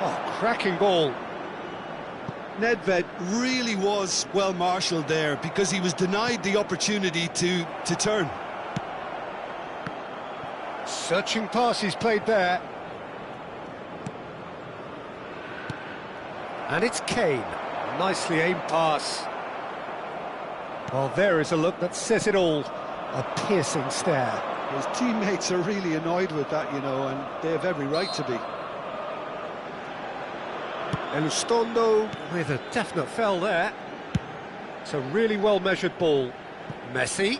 Oh, cracking ball. Nedved really was well marshalled there because he was denied the opportunity to turn. Searching pass he's played there. And it's Kane. Nicely aimed pass. Well, there is a look that says it all. A piercing stare. His teammates are really annoyed with that, you know, and they have every right to be. Elustondo with a definite foul there. It's a really well-measured ball. Messi.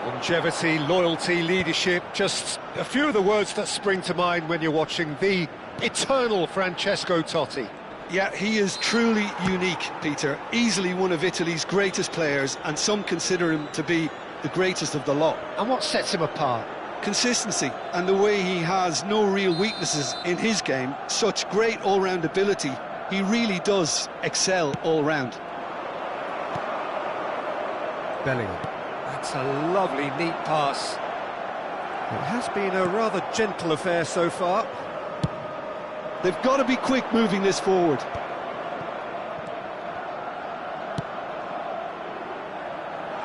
Longevity, loyalty, leadership, just a few of the words that spring to mind when you're watching the eternal Francesco Totti. Yeah, he is truly unique, Peter. Easily one of Italy's greatest players, and some consider him to be the greatest of the lot. And what sets him apart? Consistency, and the way he has no real weaknesses in his game. Such great all-round ability. He really does excel all-round. Bellingham. That's a lovely, neat pass. It has been a rather gentle affair so far. They've got to be quick moving this forward.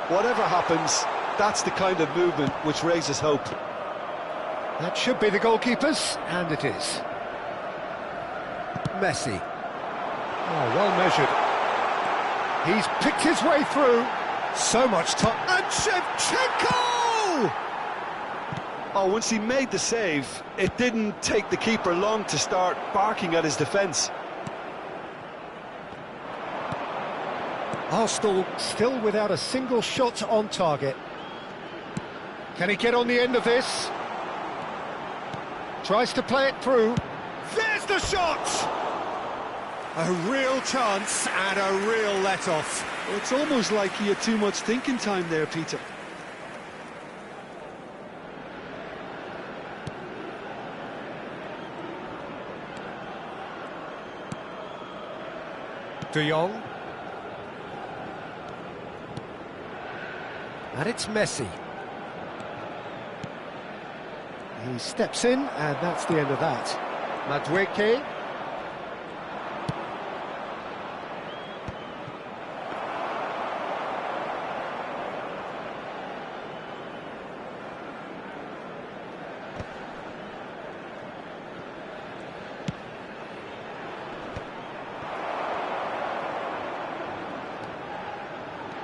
Whatever happens, that's the kind of movement which raises hope. That should be the goalkeeper's, and it is. Messi. Oh, well measured. He's picked his way through. So much time. And Shevchenko! Oh, once he made the save, it didn't take the keeper long to start barking at his defence. Arsenal still without a single shot on target. Can he get on the end of this? Tries to play it through. There's the shot! A real chance and a real let-off. It's almost like he had too much thinking time there, Peter. De Jong. And it's Messi. He steps in, and that's the end of that. Madueke.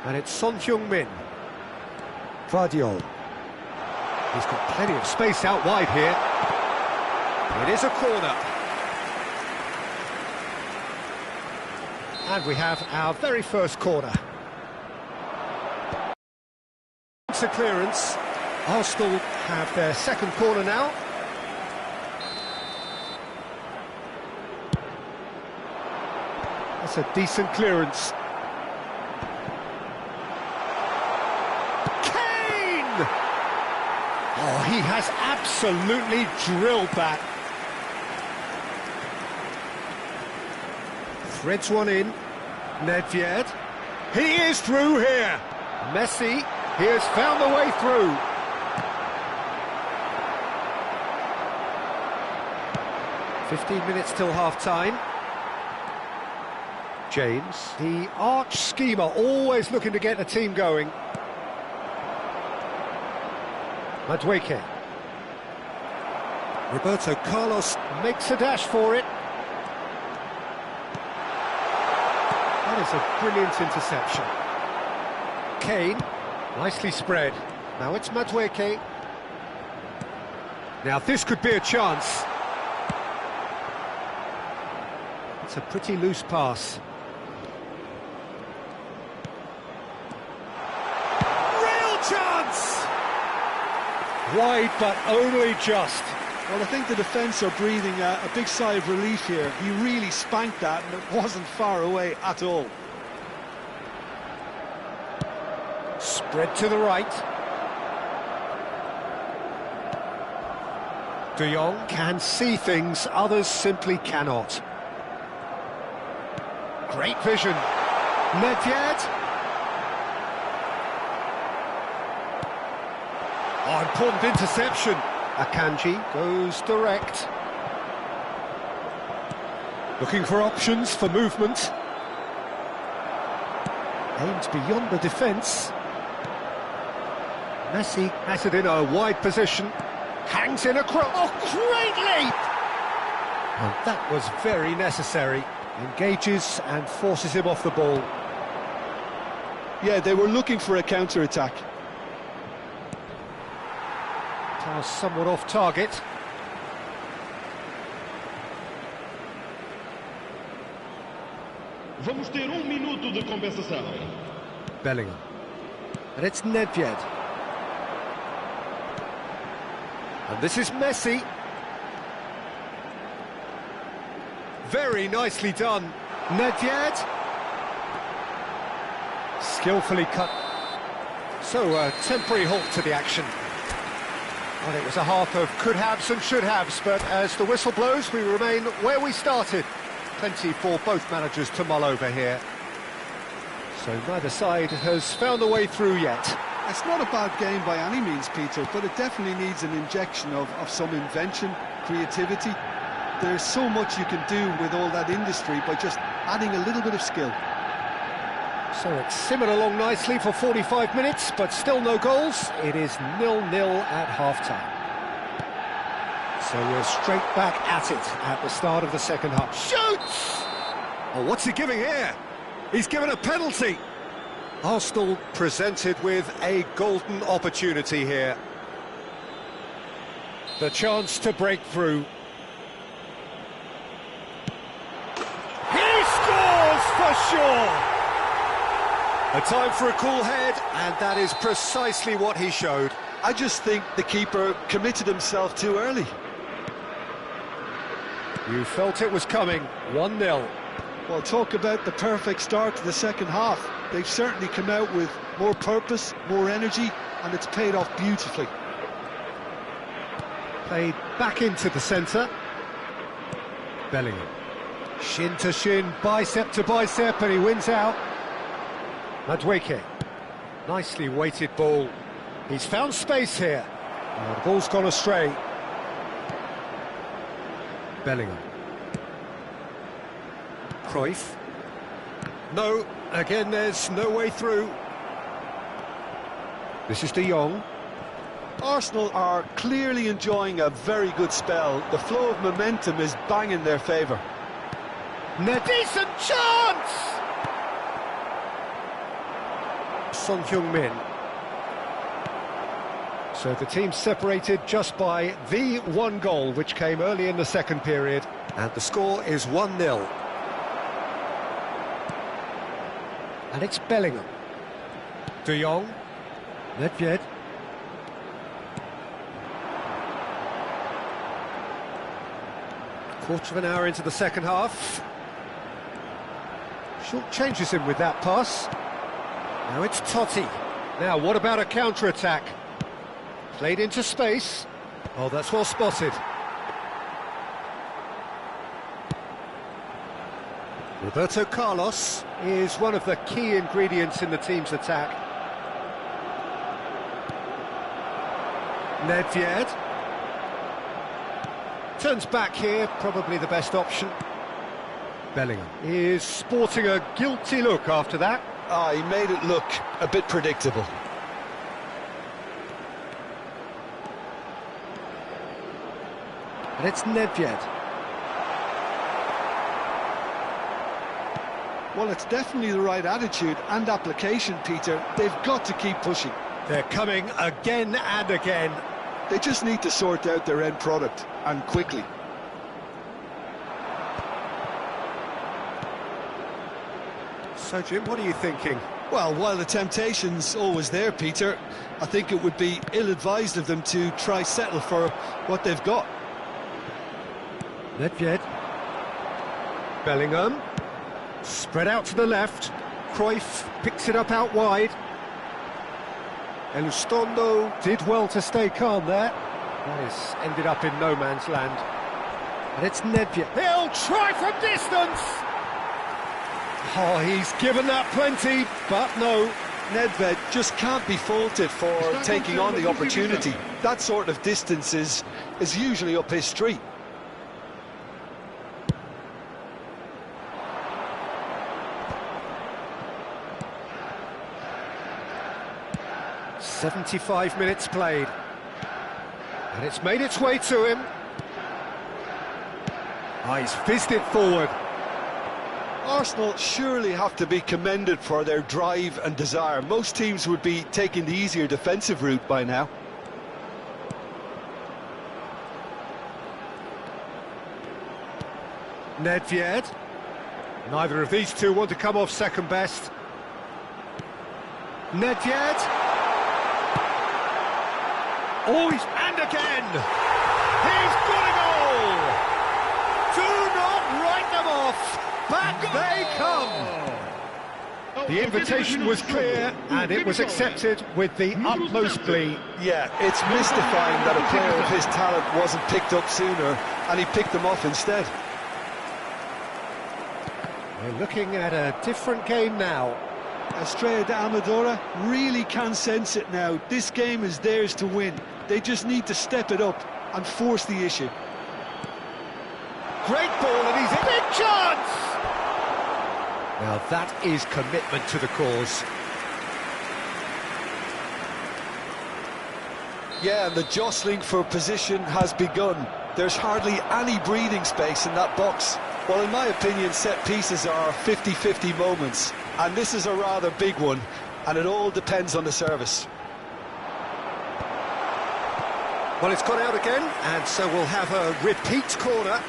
And it's Son Heung-min. Vardiol. He's got plenty of space out wide here. It is a corner. And we have our very first corner. It's a clearance. Arsenal have their second corner now. That's a decent clearance. Oh, he has absolutely drilled that. Threads one in. Nedved. He is through here. Messi, he has found the way through. "15 minutes till half-time. James, the arch schemer, always looking to get the team going. Madueke. Roberto Carlos makes a dash for it. That is a brilliant interception. Kane, nicely spread. Now it's Madueke. Now this could be a chance. It's a pretty loose pass. Real chance! Wide, but only just. Well, I think the defence are breathing a big sigh of relief here. He really spanked that, and it wasn't far away at all. Spread to the right. De Jong can see things others simply cannot. Great vision. Nedved. Oh, important interception. Akanji goes direct. Looking for options for movement. Aimed beyond the defence. Messi has it in a wide position. Hangs in a cross. Oh, great leap! And that was very necessary. Engages and forces him off the ball. Yeah, they were looking for a counter-attack. Pass somewhat off target. Vamos ter minuto de compensação. Bellingham. And it's Nedved. And this is Messi. Very nicely done. Nedved. Skillfully cut. So a temporary halt to the action. Well, it was a half of could-haves and should-haves, but as the whistle blows, we remain where we started. Plenty for both managers to mull over here. So neither side has found a way through yet. It's not a bad game by any means, Peter, but it definitely needs an injection of some invention, creativity. There's so much you can do with all that industry by just adding a little bit of skill. So it's simmered along nicely for 45 minutes, but still no goals. It is 0-0 at half-time. So we're straight back at it at the start of the second half. Shoots! Oh, what's he giving here? He's given a penalty. Arsenal presented with a golden opportunity here. The chance to break through. He scores for sure! A time for a cool head, and that is precisely what he showed. I just think the keeper committed himself too early. You felt it was coming, 1-0. Well, talk about the perfect start to the second half. They've certainly come out with more purpose, more energy, and it's paid off beautifully. Played back into the centre. Bellingham. Shin to shin, bicep to bicep, and he wins out. Madueke. Nicely weighted ball. He's found space here. Oh, the ball's gone astray. Bellingham. Cruyff. No, again there's no way through. This is De Jong. Arsenal are clearly enjoying a very good spell. The flow of momentum is bang in their favour. Decent chance! Son Heung-min. So the team separated just by the one goal, which came early in the second period, and the score is 1-0. And it's Bellingham. De Jong. Nedved. Quarter of an hour into the second half. Short changes him with that pass. Now it's Totti. Now, what about a counter-attack? Played into space. Oh, that's well spotted. Roberto Carlos is one of the key ingredients in the team's attack. Nedved. Turns back here, probably the best option. Bellingham is sporting a guilty look after that. He made it look a bit predictable. And it's Nedved. Well, it's definitely the right attitude and application, Peter. They've got to keep pushing. They're coming again and again. They just need to sort out their end product, and quickly. So, Jim, what are you thinking? Well, while the temptation's always there, Peter, I think it would be ill-advised of them to try settle for what they've got. Nedved. Bellingham. Spread out to the left. Cruyff picks it up out wide. Elustondo did well to stay calm there. That has ended up in no man's land. And it's Nedved. He'll try from distance! Oh, he's given that plenty, but no, Nedved just can't be faulted for taking on the opportunity. That sort of distance is usually up his street. "75 minutes played, and it's made its way to him. Oh, he's fizzed it forward. Arsenal surely have to be commended for their drive and desire. Most teams would be taking the easier defensive route by now. Nedved. Neither of these two want to come off second best. Nedved. Oh, and again! He's got a goal! Do not write them off! Back they come! The invitation was clear, and it was accepted with the utmost glee. Yeah, it's mystifying that a player of his talent wasn't picked up sooner, and he picked them off instead. We're looking at a different game now. Estrella de Amadora really can sense it now. This game is theirs to win. They just need to step it up and force the issue. Great ball, and he's in. Big chance! Now that is commitment to the cause. Yeah, and the jostling for position has begun. There's hardly any breathing space in that box. Well, in my opinion, set pieces are 50-50 moments, and this is a rather big one, and it all depends on the service. Well, it's gone out again, and so we'll have a repeat corner.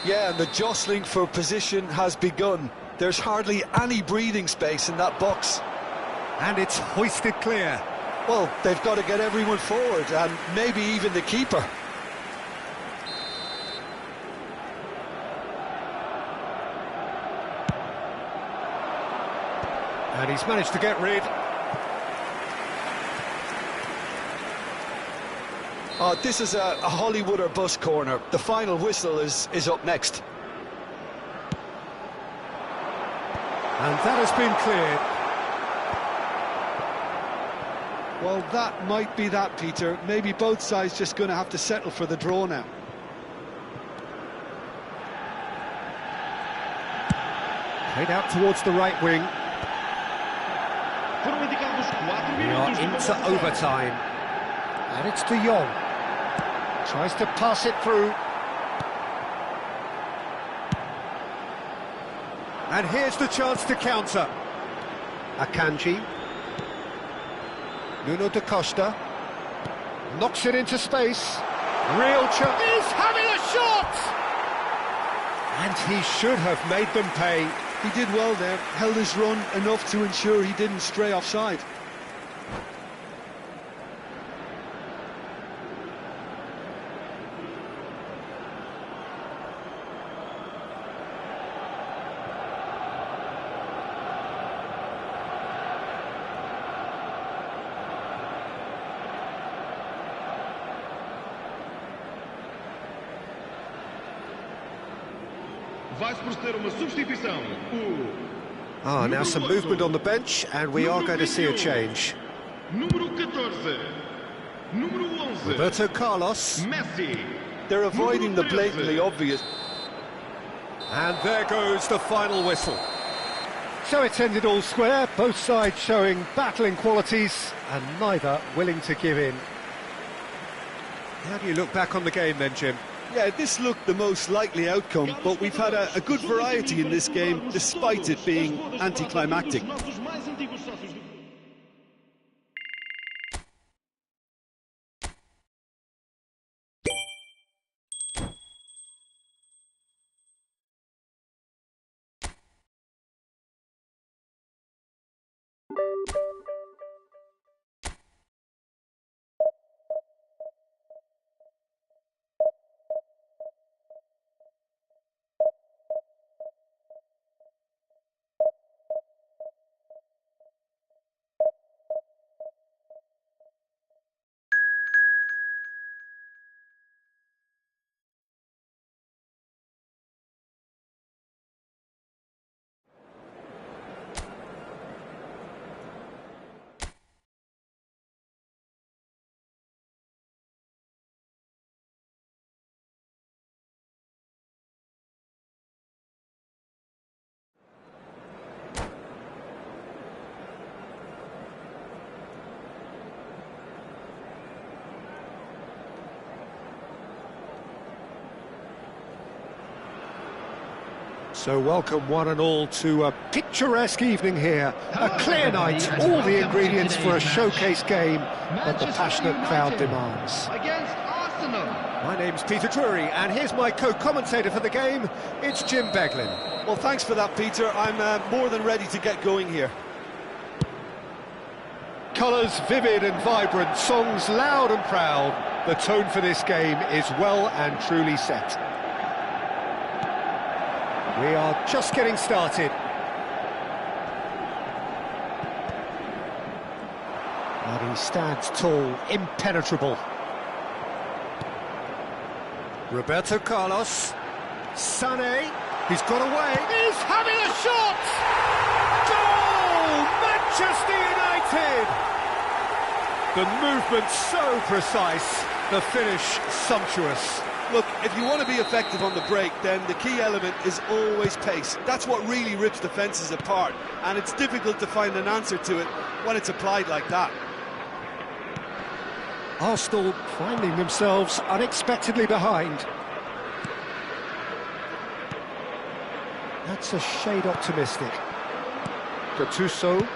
Yeah, and the jostling for position has begun. There's hardly any breathing space in that box. And it's hoisted clear. Well, they've got to get everyone forward, and maybe even the keeper. And he's managed to get rid. Oh, this is a Hollywood or bust corner. The final whistle is up next. And that has been cleared. Well, that might be that, Peter. Maybe both sides just going to have to settle for the draw now. Played out towards the right wing. We are into overtime. And it's De Jong. Tries to pass it through. And here's the chance to counter. Akanji. Nuno da Costa. Knocks it into space. Real chance. He's having a shot! And he should have made them pay. He did well there, held his run enough to ensure he didn't stray offside. Vai-se proceder uma substituição. Now some movement on the bench, and we are going to see a change. Número 14. Número 11. Roberto Carlos. Messi. They're avoiding the blatantly obvious. And there goes the final whistle. So it's ended all square, both sides showing battling qualities, and neither willing to give in. How do you look back on the game then, Jim? Yeah, this looked the most likely outcome, but we've had a good variety in this game, despite it being anticlimactic. So welcome one and all to a picturesque evening here. A clear night, all the ingredients for a showcase game that the passionate crowd demands. Against Arsenal. My name's Peter Drury, and here's my co-commentator for the game, it's Jim Beglin. Well, thanks for that, Peter. I'm more than ready to get going here. Colours vivid and vibrant, songs loud and proud. The tone for this game is well and truly set. We are just getting started. And he stands tall, impenetrable. Roberto Carlos. Sané. He's got away. He's having a shot! Goal! Manchester United! The movement so precise, the finish sumptuous. Look, if you want to be effective on the break, then the key element is always pace. That's what really rips defences apart, and it's difficult to find an answer to it when it's applied like that. Arsenal finding themselves unexpectedly behind. That's a shade optimistic. Gattuso.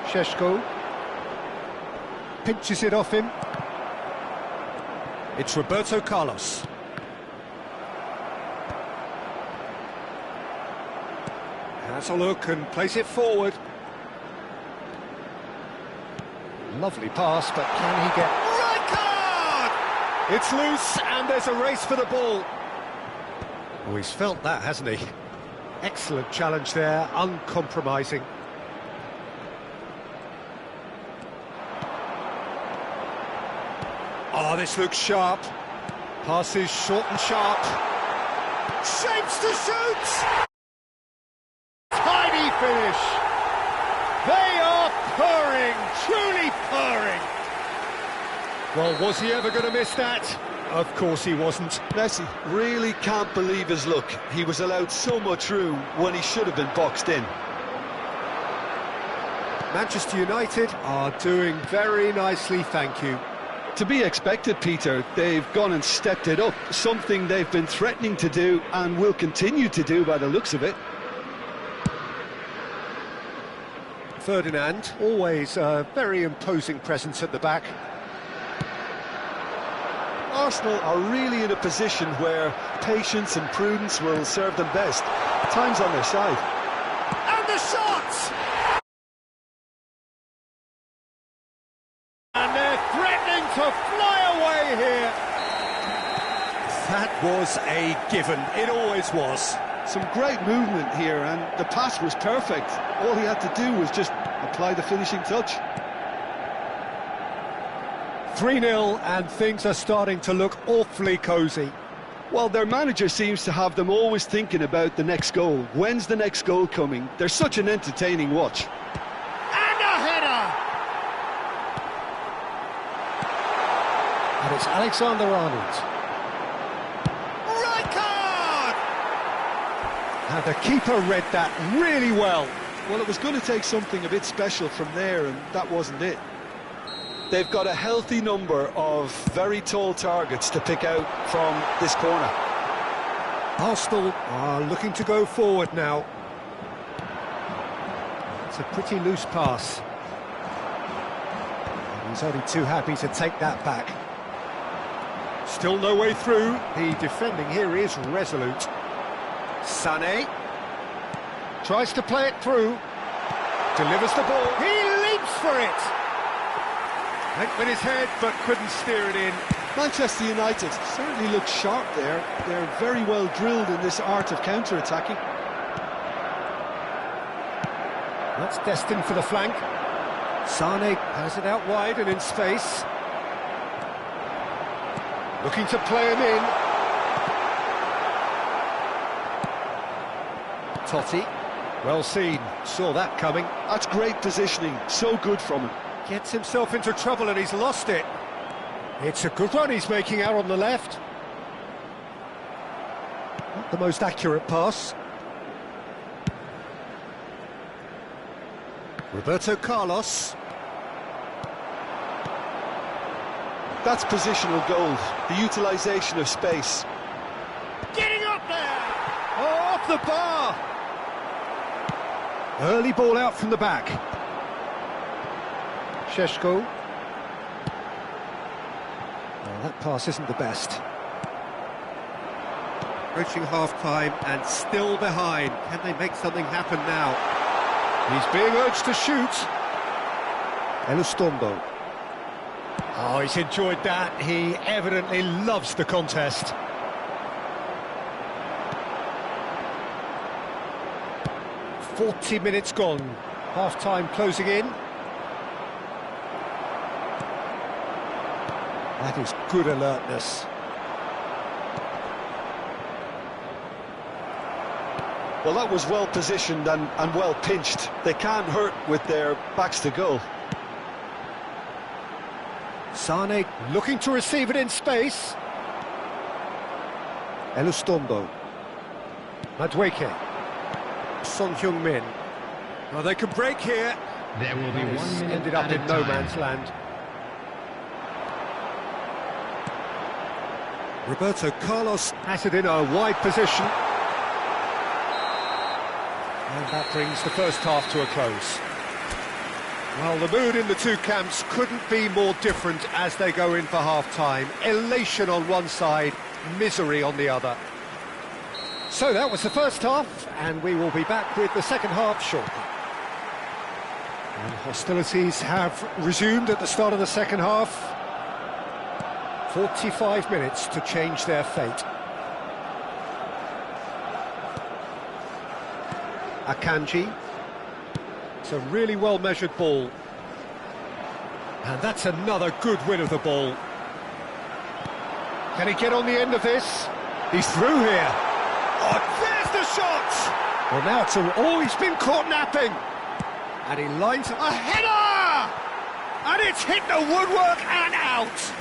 Šeško. Pinches it off him. It's Roberto Carlos. Has a look and plays it forward. Lovely pass, but can he get... Red card! It's loose, and there's a race for the ball. Oh, he's felt that, hasn't he? Excellent challenge there, uncompromising. Oh, this looks sharp. Passes short and sharp. Shapes to shoot! Tidy finish! They are purring, truly purring! Well, was he ever going to miss that? Of course he wasn't. Messi really can't believe his luck. He was allowed so much room when he should have been boxed in. Manchester United are doing very nicely, thank you. To be expected, Peter. They've gone and stepped it up, something they've been threatening to do and will continue to do by the looks of it. Ferdinand, always a very imposing presence at the back. Arsenal are really in a position where patience and prudence will serve them best. Time's on their side. And the shot! And they're threatening to fly away here. That was a given. It always was. Some great movement here, and the pass was perfect. All he had to do was just apply the finishing touch. 3-0, and things are starting to look awfully cosy. Well, their manager seems to have them always thinking about the next goal. When's the next goal coming? They're such an entertaining watch. And a header! And it's Alexander-Arnold. Red card! And the keeper read that really well. Well, it was going to take something a bit special from there, and that wasn't it. They've got a healthy number of very tall targets to pick out from this corner. Arsenal are looking to go forward now. It's a pretty loose pass. He's only too happy to take that back. Still no way through. The defending here is resolute. Sané tries to play it through. Delivers the ball. He leaps for it. Went with his head, but couldn't steer it in. Manchester United certainly look sharp there. They're very well drilled in this art of counter-attacking. That's destined for the flank. Sané has it out wide and in space. Looking to play him in. Totti, well seen, saw that coming. That's great positioning, so good from him. Gets himself into trouble and he's lost it. It's a good run he's making out on the left. Not the most accurate pass. Roberto Carlos. That's positional gold, the utilisation of space. Getting up there! Oh, off the bar! Early ball out from the back. Sheshko. Well, that pass isn't the best. Approaching half-time and still behind. Can they make something happen now? He's being urged to shoot. Elustombo. Oh, he's enjoyed that. He evidently loves the contest. "40 minutes gone. Half-time closing in. That is good alertness. Well, that was well positioned and well pinched. They can't hurt with their backs to goal. Sane looking to receive it in space. Elustombo. Madueke. Son Heung-min. Well, they can break here. There will be 1 minute Ended up at a in no time. man's land. Roberto Carlos has it in a wide position. And that brings the first half to a close. Well, the mood in the two camps couldn't be more different as they go in for half-time. Elation on one side, misery on the other. So that was the first half, and we will be back with the second half shortly. And hostilities have resumed at the start of the second half. 45 minutes to change their fate. Akanji. It's a really well-measured ball. And that's another good win of the ball. Can he get on the end of this? He's through here. Oh, there's the shot! Well, now it's all he's been caught napping. And he lines a header! And it's hit the woodwork and out!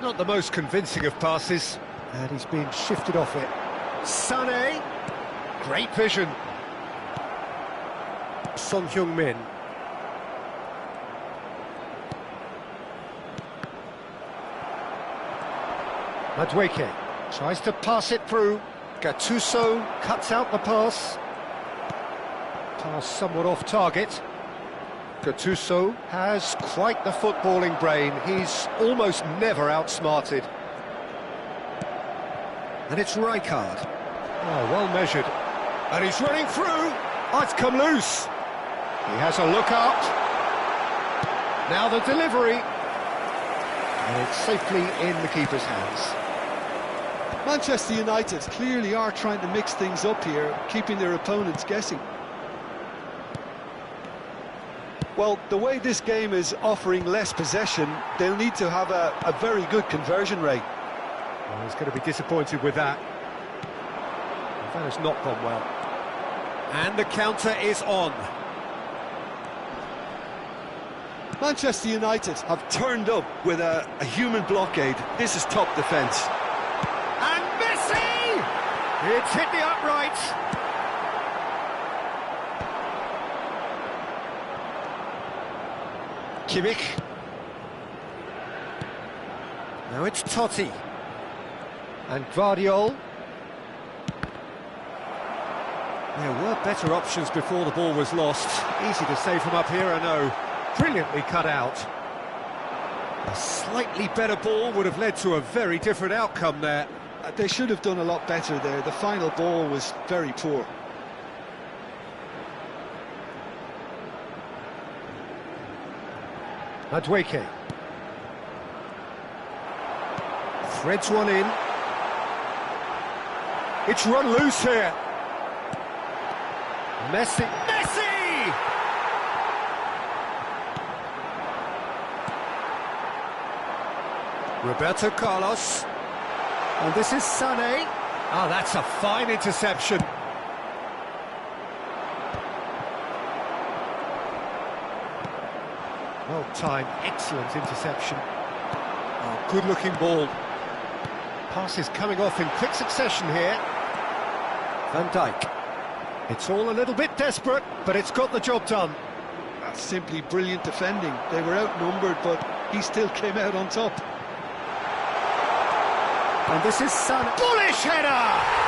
Not the most convincing of passes, and he's been shifted off it. Sané, great vision. Son Heung-min. Madueke tries to pass it through. Gattuso cuts out the pass. Pass somewhat off target. Gattuso has quite the footballing brain. He's almost never outsmarted. And it's Rijkaard. Oh, well measured. And he's running through. Oh, it's come loose. He has a look up. Now the delivery. And it's safely in the keeper's hands. Manchester United clearly are trying to mix things up here, keeping their opponents guessing. Well, the way this game is offering less possession, they'll need to have a very good conversion rate. Well, he's going to be disappointed with that. That has not gone well. And the counter is on. Manchester United have turned up with a human blockade. This is top defence. And Messi! It's hit the upright. Kimmich. Now it's Totti. And Guardiol. There were better options before the ball was lost. Easy to say from up here, I know. Brilliantly cut out. A slightly better ball would have led to a very different outcome there. They should have done a lot better there. The final ball was very poor. Madueke. Threads one in. It's run loose here. Messi. Messi! Roberto Carlos. And this is Sané. Oh, that's a fine interception. Well timed, excellent interception. Oh, good-looking ball. Passes coming off in quick succession here. Van Dijk. It's all a little bit desperate, but it's got the job done. Simply brilliant defending. They were outnumbered, but he still came out on top. And this is Son. Bullish header!